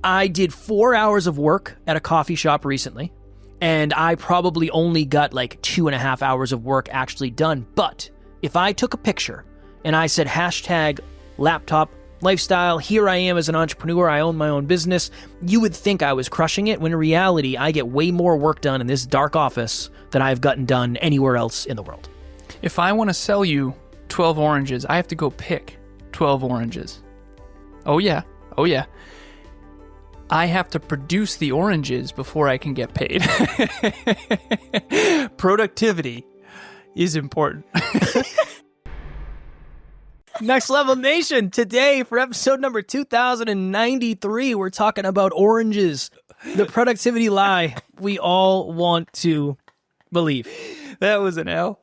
I did 4 hours of work at a coffee shop recently, and I probably only got like 2.5 hours of work actually done. But if I took a picture and I said hashtag laptop lifestyle, here I am as an entrepreneur, I own my own business, you would think I was crushing it, when in reality, I get way more work done in this dark office than I've gotten done anywhere else in the world. If I want to sell you 12 oranges, I have to go pick 12 oranges. Oh yeah. Oh yeah. I have to produce the oranges before I can get paid. Productivity is important. Next Level Nation, today for episode number 2093, we're talking about oranges, the productivity lie we all want to believe. That was an L.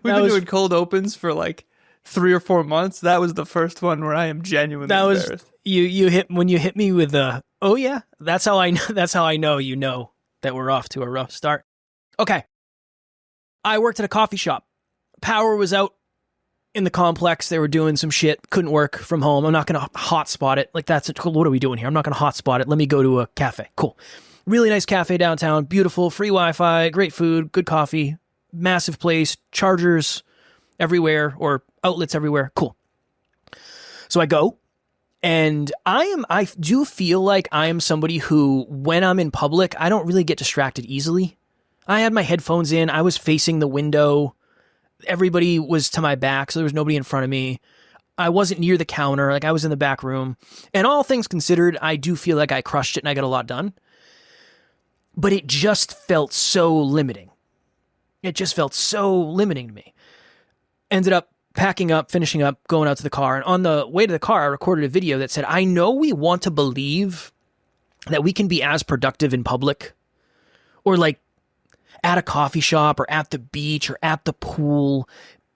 We've been doing cold opens for like 3 or 4 months. That was the first one where I am genuinely embarrassed. You hit me with a, oh yeah, that's how I know you know that we're off to a rough start. Okay. I worked at a coffee shop. Power was out in the complex. They were doing some shit. Couldn't work from home. I'm not going to hotspot it. Like, what are we doing here? I'm not going to hotspot it. Let me go to a cafe. Cool. Really nice cafe downtown. Beautiful. Free Wi-Fi. Great food. Good coffee. Massive place. Chargers everywhere, or outlets everywhere. Cool. So I go, and I do feel like I am somebody who, when I'm in public, I don't really get distracted easily. I had my headphones in. I was facing the window. Everybody was to my back, so there was nobody in front of me. I wasn't near the counter. Like, I was in the back room. And all things considered, I do feel like I crushed it and I got a lot done. But it just felt so limiting. It just felt so limiting to me. Ended up packing up, finishing up, going out to the car. And on the way to the car, I recorded a video that said, I know we want to believe that we can be as productive in public, or like at a coffee shop or at the beach or at the pool.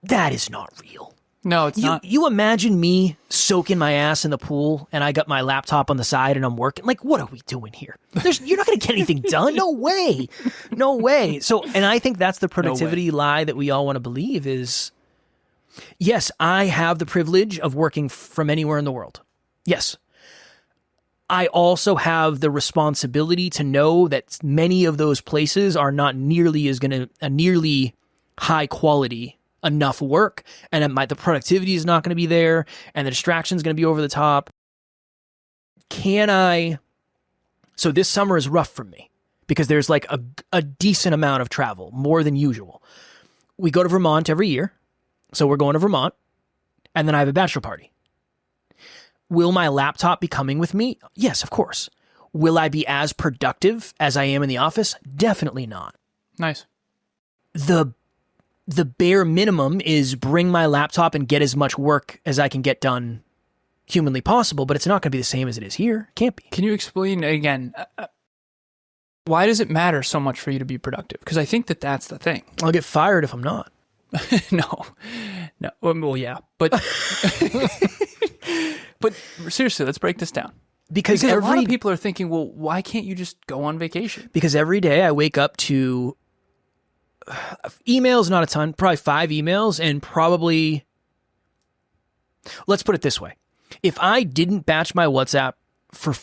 That is not real. No, it's not. You imagine me soaking my ass in the pool and I got my laptop on the side and I'm working. Like, what are we doing here? You're not going to get anything done. No way. No way. So, and I think that's the productivity lie that we all want to believe is, yes, I have the privilege of working from anywhere in the world. Yes. I also have the responsibility to know that many of those places are not nearly a nearly high quality enough work, and the productivity is not going to be there, and the distraction is going to be over the top. So this summer is rough for me because there's like a decent amount of travel, more than usual. We go to Vermont every year, so we're going to Vermont, and then I have a bachelor party. Will my laptop be coming with me? Yes, of course. Will I be as productive as I am in the office? Definitely not. Nice. The bare minimum is bring my laptop and get as much work as I can get done humanly possible, but it's not going to be the same as it is here. Can't be. Can you explain again, why does it matter so much for you to be productive? Because I think that's the thing. I'll get fired if I'm not. No. Well, yeah, but but seriously, let's break this down. Because a lot of people are thinking, well, why can't you just go on vacation? Because every day I wake up to emails, not a ton, probably 5 emails, and probably, let's put it this way. If I didn't batch my WhatsApp for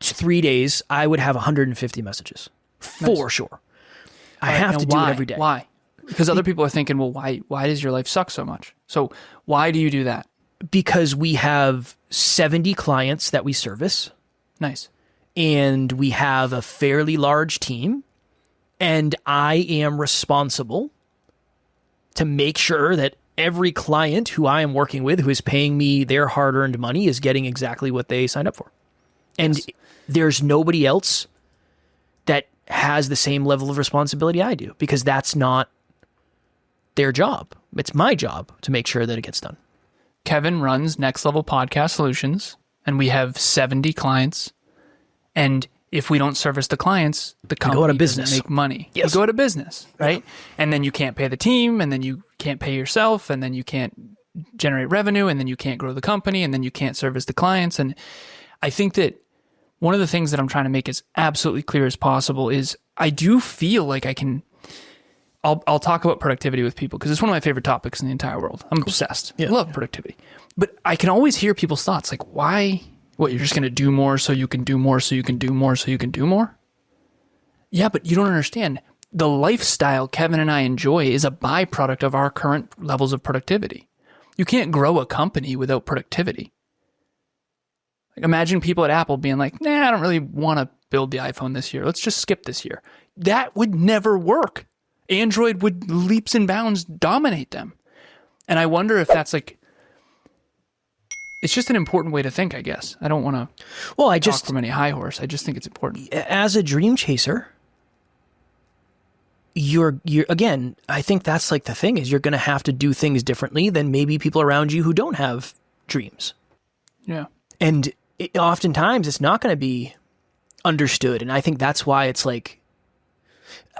3 days, I would have 150 messages. For sure. I have to do it every day. Why? Because other people are thinking, well, why does your life suck so much? So why do you do that? Because we have 70 clients that we service. Nice. And we have a fairly large team. And I am responsible to make sure that every client who I am working with, who is paying me their hard-earned money, is getting exactly what they signed up for. And there's nobody else that has the same level of responsibility I do, because that's not their job. It's my job to make sure that it gets done. Kevin runs Next Level Podcast Solutions, and we have 70 clients. And if we don't service the clients, the company doesn't make money. Yes. You go out of business, right? Yeah. And then you can't pay the team, and then you can't pay yourself, and then you can't generate revenue, and then you can't grow the company, and then you can't service the clients. And I think that one of the things that I'm trying to make as absolutely clear as possible is I do feel like I'll talk about productivity with people because it's one of my favorite topics in the entire world. I'm obsessed. Yeah. I love productivity. But I can always hear people's thoughts like, why What, you're just going to do more so you can do more so you can do more so you can do more? Yeah, but you don't understand. The lifestyle Kevin and I enjoy is a byproduct of our current levels of productivity. You can't grow a company without productivity. Like, imagine people at Apple being like, nah, I don't really want to build the iPhone this year. Let's just skip this year. That would never work. Android would leaps and bounds dominate them. And I wonder if that's like, it's just an important way to think, I guess. I don't want to talk from any high horse. I just think it's important. As a dream chaser, you're again, I think that's like the thing is you're going to have to do things differently than maybe people around you who don't have dreams. Yeah. And oftentimes it's not going to be understood. And I think that's why it's like,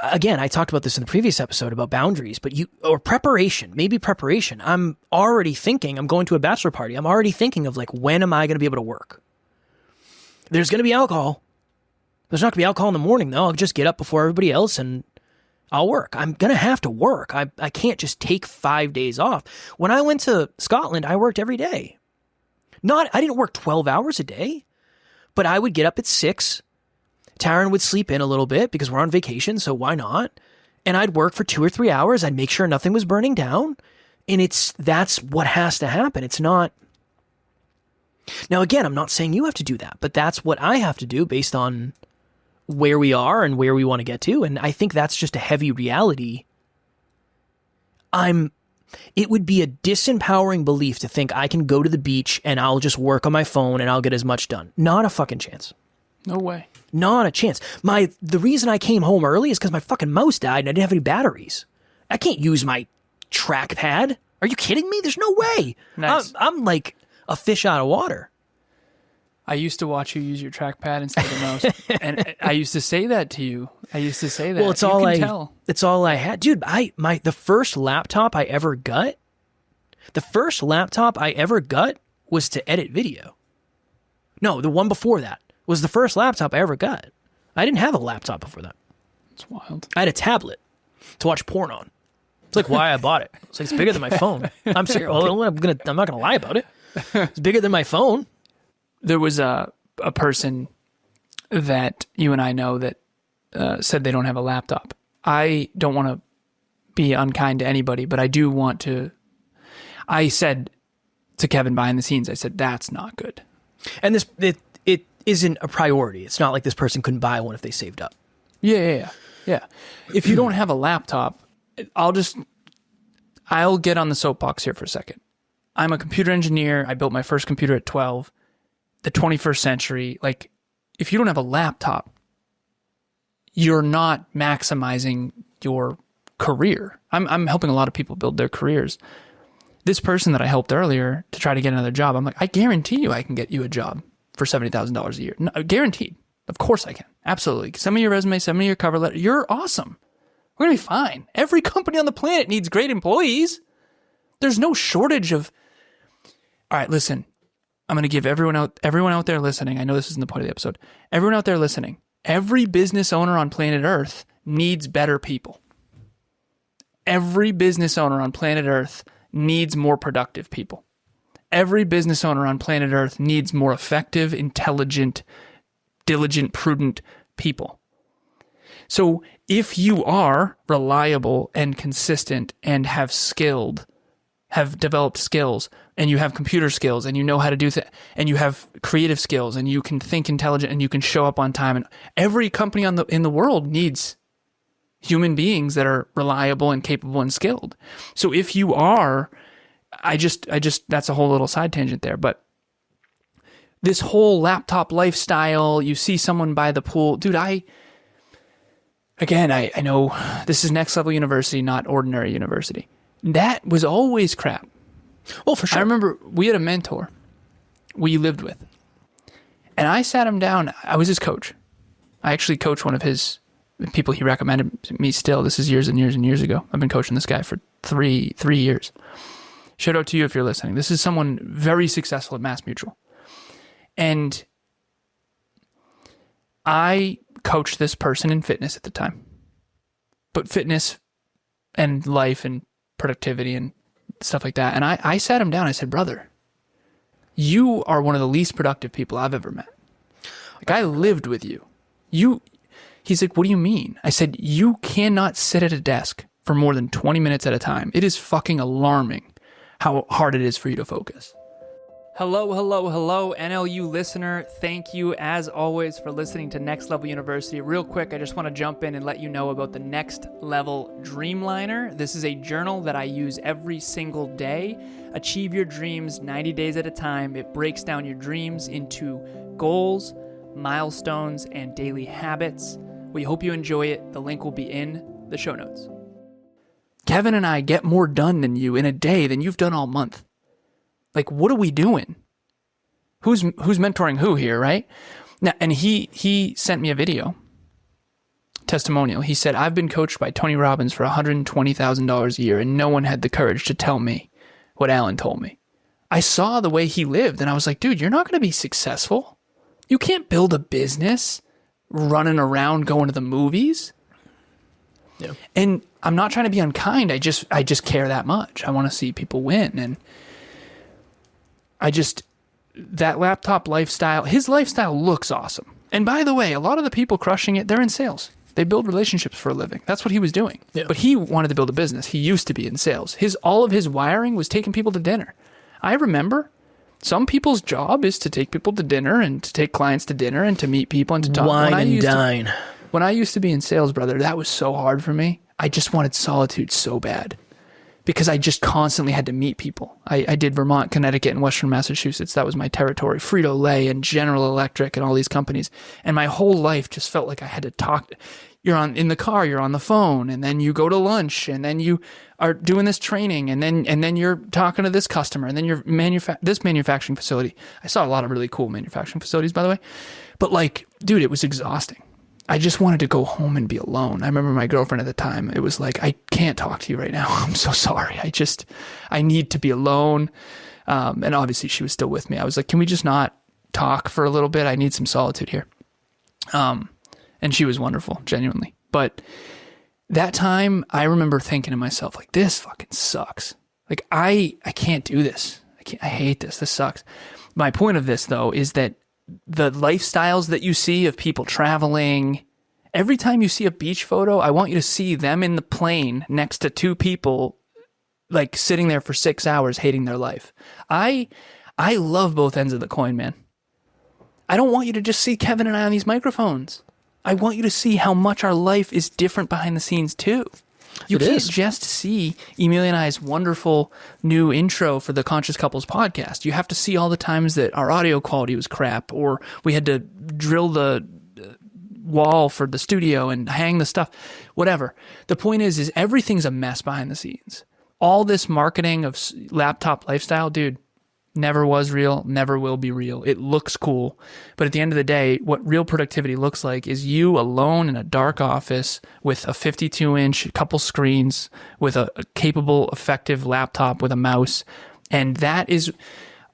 again, I talked about this in the previous episode about boundaries, but maybe preparation. I'm already thinking, I'm going to a bachelor party. I'm already thinking of like, when am I going to be able to work? There's going to be alcohol. There's not going to be alcohol in the morning though. I'll just get up before everybody else and I'll work. I'm going to have to work. I can't just take 5 days off. When I went to Scotland, I worked every day. I didn't work 12 hours a day, but I would get up at 6. Taryn would sleep in a little bit because we're on vacation, so why not? And I'd work for 2 or 3 hours. I'd make sure nothing was burning down. And that's what has to happen. It's not. Now, again, I'm not saying you have to do that, but that's what I have to do based on where we are and where we want to get to. And I think that's just a heavy reality. It would be a disempowering belief to think I can go to the beach and I'll just work on my phone and I'll get as much done. Not a fucking chance. No way. Not a chance. The reason I came home early is because my fucking mouse died and I didn't have any batteries. I can't use my trackpad. Are you kidding me? There's no way. Nice. I'm like a fish out of water. I used to watch you use your trackpad instead of the mouse, and I used to say that to you. Well, it's all I had, dude. The first laptop I ever got was to edit video. No, the one before that was the first laptop I ever got. I didn't have a laptop before that. It's wild. I had a tablet to watch porn on. It's like why I bought it. It's like it's bigger than my phone. I'm serious. Well, I'm not gonna lie about it. It's bigger than my phone. There was a person that you and I know that said they don't have a laptop. I don't want to be unkind to anybody, but I do want to. I said to Kevin behind the scenes, I said, that's not good. And it isn't a priority. It's not like this person couldn't buy one if they saved up. Yeah. If you don't have a laptop, I'll get on the soapbox here for a second. I'm a computer engineer. I built my first computer at 12. The 21st century, like, if you don't have a laptop, you're not maximizing your career. I'm helping a lot of people build their careers. This person that I helped earlier to try to get another job, I'm like, I guarantee you I can get you a job for $70,000 a year. No, guaranteed. Of course I can. Absolutely. Send me your resume, send me your cover letter. You're awesome. We're going to be fine. Every company on the planet needs great employees. There's no shortage of... All right, listen. I'm going to give everyone out there listening. I know this isn't the point of the episode. Everyone out there listening. Every business owner on planet Earth needs better people. Every business owner on planet Earth needs more productive people. Every business owner on planet Earth needs more effective, intelligent, diligent, prudent people. So if you are reliable and consistent and have developed skills, and you have computer skills, and you know how to do that, and you have creative skills, and you can think intelligent, and you can show up on time, and every company in the world needs human beings that are reliable and capable and skilled. So if you are, I just that's a whole little side tangent there, but this whole laptop lifestyle, you see someone by the pool, dude, I know this is Next Level University, not ordinary university. That was always crap. Well, for sure. I remember we had a mentor we lived with, and I sat him down. I was his coach. I actually coached one of his people he recommended me still. This is years and years and years ago. I've been coaching this guy for three years. Shout out to you if you're listening. This is someone very successful at MassMutual. And I coached this person in fitness at the time. But fitness and life and productivity and stuff like that. And I sat him down. I said, brother, you are one of the least productive people I've ever met. Like, I lived with you. He's like, what do you mean? I said, you cannot sit at a desk for more than 20 minutes at a time. It is fucking alarming how hard it is for you to focus. Hello, NLU listener. Thank you, as always, for listening to Next Level University. Real quick, I just want to jump in and let you know about the Next Level Dreamliner. This is a journal that I use every single day. Achieve your dreams 90 days at a time. It breaks down your dreams into goals, milestones, and daily habits. We hope you enjoy it. The link will be in the show notes. Kevin and I get more done than you in a day than you've done all month. Like, what are we doing? Who's mentoring who here, right? Now, and he sent me a video testimonial. He said, I've been coached by Tony Robbins for $120,000 a year, and no one had the courage to tell me what Alan told me. I saw the way he lived, and I was like, dude, you're not going to be successful. You can't build a business running around going to the movies. Yeah. And I'm not trying to be unkind. I just care that much. I want to see people win. And that laptop lifestyle, his lifestyle looks awesome. And by the way, a lot of the people crushing it, they're in sales. They build relationships for a living. That's what he was doing. Yeah. But he wanted to build a business. He used to be in sales. All of his wiring was taking people to dinner. I remember some people's job is to take people to dinner and to take clients to dinner and to meet people and to talk. Wine and dine. When I used to be in sales, brother, that was so hard for me. I just wanted solitude so bad because I just constantly had to meet people. I did Vermont, Connecticut, and Western Massachusetts. That was my territory. Frito-Lay and General Electric and all these companies. And my whole life just felt like I had to talk. You're in the car, you're on the phone, and then you go to lunch, and then you are doing this training, and then you're talking to this customer, and then you're this manufacturing facility. I saw a lot of really cool manufacturing facilities, by the way. But like, dude, it was exhausting. I just wanted to go home and be alone. I remember my girlfriend at the time, it was like, I can't talk to you right now. I'm so sorry. I need to be alone. And obviously she was still with me. I was like, can we just not talk for a little bit? I need some solitude here. And she was wonderful, genuinely. But that time I remember thinking to myself, like, this fucking sucks. Like, I can't do this. I hate this. This sucks. My point of this, though, is that the lifestyles that you see of people traveling, every time you see a beach photo, I want you to see them in the plane next to two people, like sitting there for 6 hours hating their life. I love both ends of the coin, man. I don't want you to just see Kevin and I on these microphones. I want you to see how much our life is different behind the scenes too. You can't just see Emilia and I's wonderful new intro for the Conscious Couples podcast. You have to see all the times that our audio quality was crap, or we had to drill the wall for the studio and hang the stuff, whatever. The point is everything's a mess behind the scenes. All this marketing of laptop lifestyle, dude, never was real, never will be real. It looks cool. But at the end of the day, what real productivity looks like is you alone in a dark office with a 52-inch, couple screens, with a capable, effective laptop with a mouse. And that is,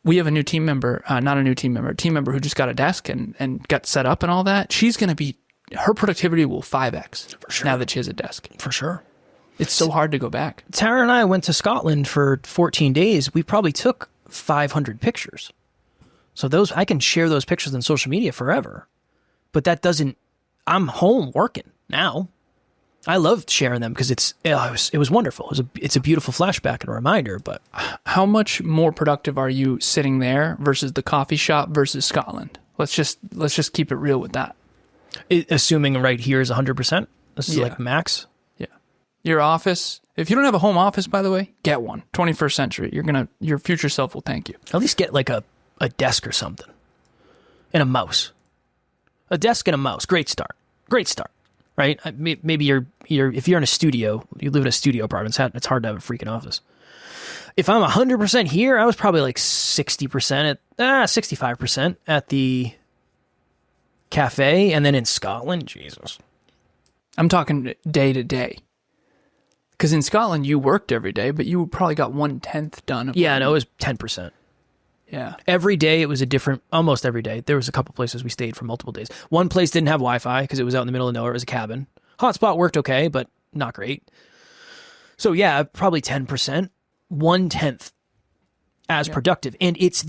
we have a new team member, a team member who just got a desk and got set up and all that. She's going to be, her productivity will 5x for sure now that she has a desk. For sure. It's so hard to go back. Tara and I went to Scotland for 14 days. We probably took 500 pictures. So those, I can share those pictures on social media forever. But that doesn't, I'm home working now. I loved sharing them because it was wonderful. It's a beautiful flashback and a reminder. But how much more productive are you sitting there versus the coffee shop versus Scotland? Let's just keep it real with that. Assuming right here is 100%. This is like max. Yeah. Your office, if you don't have a home office, by the way, get one. 21st century. Your future self will thank you. At least get like a desk or something. And a mouse. A desk and a mouse. Great start. Right? Maybe if you're in a studio, you live in a studio apartment, it's hard to have a freaking office. If I'm 100% here, I was probably like 65% at the cafe, and then in Scotland, Jesus. I'm talking day to day. Because in Scotland, you worked every day, but you probably got 1/10 done. Yeah, no, it was 10%. Yeah. Every day it was a different, almost every day. There was a couple places we stayed for multiple days. One place didn't have Wi-Fi because it was out in the middle of nowhere. It was a cabin. Hotspot worked okay, but not great. So yeah, probably 10%, 1/10 as productive. And it's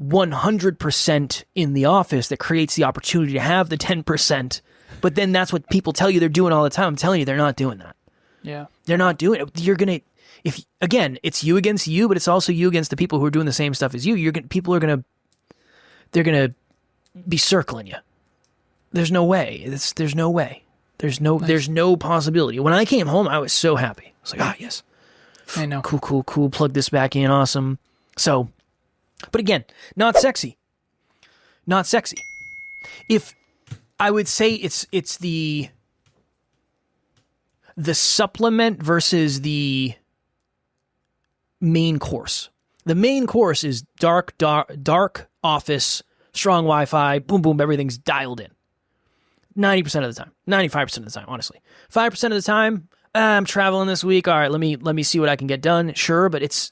100% in the office that creates the opportunity to have the 10%. But then that's what people tell you they're doing all the time. I'm telling you, they're not doing that. Yeah. They're not doing it. You're going to, again, it's you against you, but it's also you against the people who are doing the same stuff as you. They're going to be circling you. There's no way. There's no way. There's no possibility. When I came home, I was so happy. I was like, yes. I know. Cool. Plug this back in. Awesome. So, but again, not sexy. Not sexy. If I would say it's the supplement versus the main course. The main course is dark office, strong Wi-Fi, boom, everything's dialed in. 90% of the time, 95% of the time, honestly. 5% of the time, I'm traveling this week. All right, let me see what I can get done. Sure, but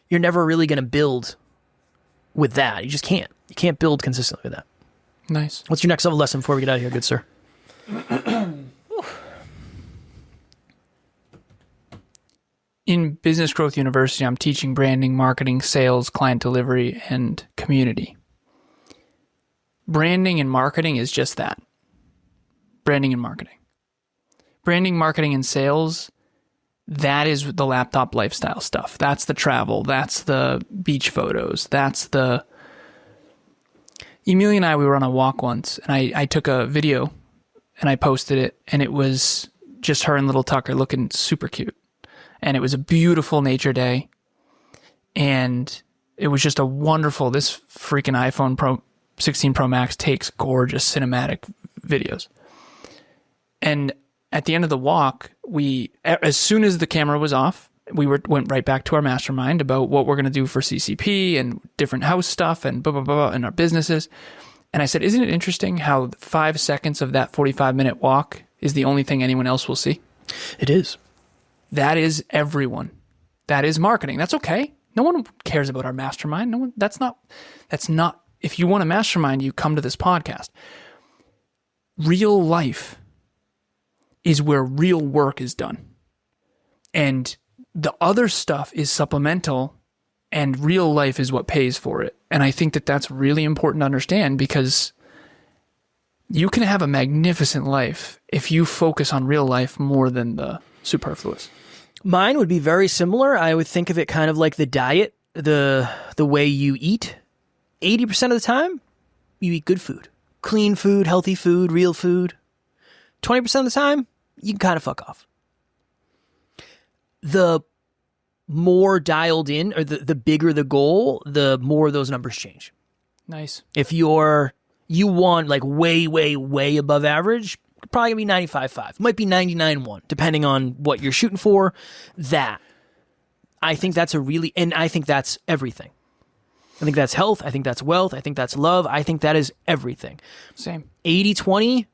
you're never really going to build with that. You just can't. You can't build consistently with that. Nice. What's your next level lesson before we get out of here, good sir? In Business Growth University, I'm teaching branding, marketing, sales, client delivery, and community. Branding and marketing is just that. Branding and marketing. Branding, marketing, and sales, that is the laptop lifestyle stuff. That's the travel. That's the beach photos. That's the... Emilia and I, we were on a walk once, and I took a video, and I posted it, and it was just her and little Tucker looking super cute. And it was a beautiful nature day, and it was just a wonderful... This freaking iPhone 16 Pro Max takes gorgeous cinematic videos. And at the end of the walk, as soon as the camera was off, we went right back to our mastermind about what we're going to do for CCP and different house stuff and blah, blah, blah, and our businesses. And I said, isn't it interesting how 5 seconds of that 45-minute walk is the only thing anyone else will see? It is. That is everyone. That is marketing. That's okay. No one cares about our mastermind. No one. That's not. If you want a mastermind, you come to this podcast. Real life is where real work is done. And the other stuff is supplemental, and real life is what pays for it. And I think that that's really important to understand, because you can have a magnificent life if you focus on real life more than the superfluous. Mine would be very similar. I would think of it kind of like the diet, the way you eat. 80% of the time, you eat good food. Clean food, healthy food, real food. 20% of the time, you can kind of fuck off. The more dialed in, or the bigger the goal, the more those numbers change. Nice. If you want like way, way, way above average, probably gonna be 95.5. Might be 99.1, depending on what you're shooting for. I think that's and I think that's everything. I think that's health. I think that's wealth. I think that's love. I think that is everything. Same. 80-20,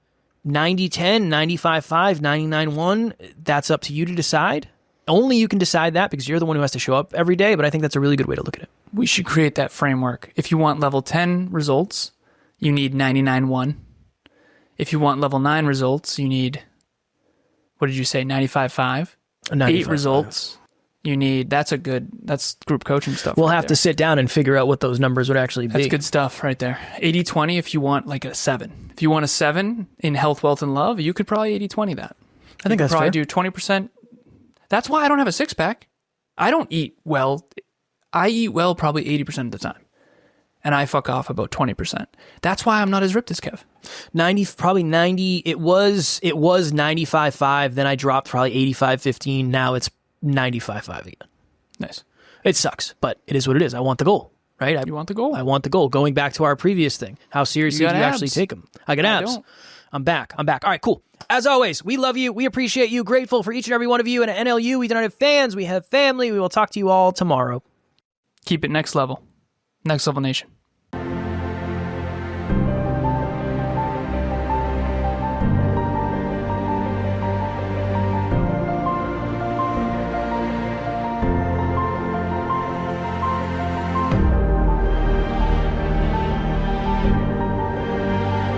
90-10, 95.5, 99.1. That's up to you to decide. Only you can decide that, because you're the one who has to show up every day. But I think that's a really good way to look at it. We should create that framework. If you want level 10 results, you need 99.1. If you want level 9 results, you need, what did you say, 95.5? 8 results. You need, that's group coaching stuff. We'll have to sit down and figure out what those numbers would actually be. That's good stuff right there. 80-20 if you want like a 7. If you want a 7 in health, wealth, and love, you could probably 80-20 that. I think that's fair. Probably do 20%. That's why I don't have a 6-pack. I don't eat well. I eat well probably 80% of the time. And I fuck off about 20%. That's why I'm not as ripped as Kev. 90. It was 95.5. Then I dropped probably 85.15. Now it's 95.5 again. Nice. It sucks, but it is what it is. I want the goal, right? You want the goal? I want the goal. Going back to our previous thing, how seriously do you actually take them? I got abs. I'm back. All right, cool. As always, we love you. We appreciate you. Grateful for each and every one of you. And at NLU, we don't have fans. We have family. We will talk to you all tomorrow. Keep it next level. Next Level Nation.